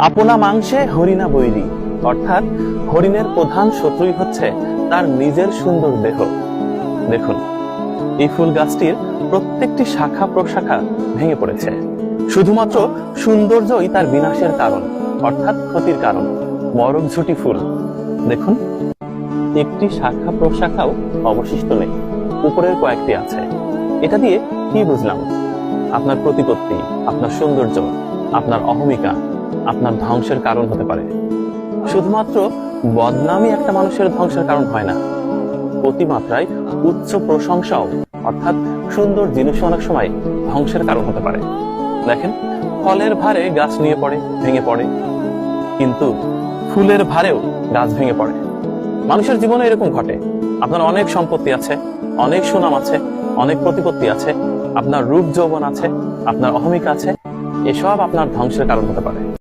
আপনা মাংসে হরিণা বৈরী, অর্থাৎ হরিণের প্রধান শত্রুই হচ্ছে তার নিজের সুন্দর দেহ। দেখুন, এই ফুল গাছটির প্রত্যেকটি শাখা প্রশাখা ভেঙে পড়েছে। শুধুমাত্র সৌন্দর্যই তার বিনাশের কারণ, অর্থাৎ ক্ষতির কারণ। মরকঝুটি ফুল দেখুন, একটি শাখা প্রশাখাও অবশিষ্ট নেই, উপরের কয়েকটি আছে। এটা দিয়ে কি বুঝলাম? আপনার প্রতিপত্তি, আপনার সৌন্দর্য, আপনার অহমিকা আপনার ধ্বংসের কারণ হতে পারে। শুধুমাত্র বদনামই একটা মানুষের ধ্বংসের কারণ হয় না, অতিমাত্রায় উচ্চ প্রশংসাও, অর্থাৎ সুন্দর জিনিস অনেক সময় ধ্বংসের কারণ হতে পারে। দেখেন, ফলের ভারে গাছ নিয়ে পড়ে, ভেঙে পড়ে, কিন্তু ফুলের ভারেও গাছ ভেঙে পড়ে। মানুষের জীবনে এরকম ঘটে। আপনার অনেক সম্পত্তি আছে, অনেক সুনাম আছে, অনেক প্রতিপত্তি আছে, আপনার রূপ যৌবন আছে, আপনার অহমিকা আছে, এসব আপনার ধ্বংসের কারণ হতে পারে।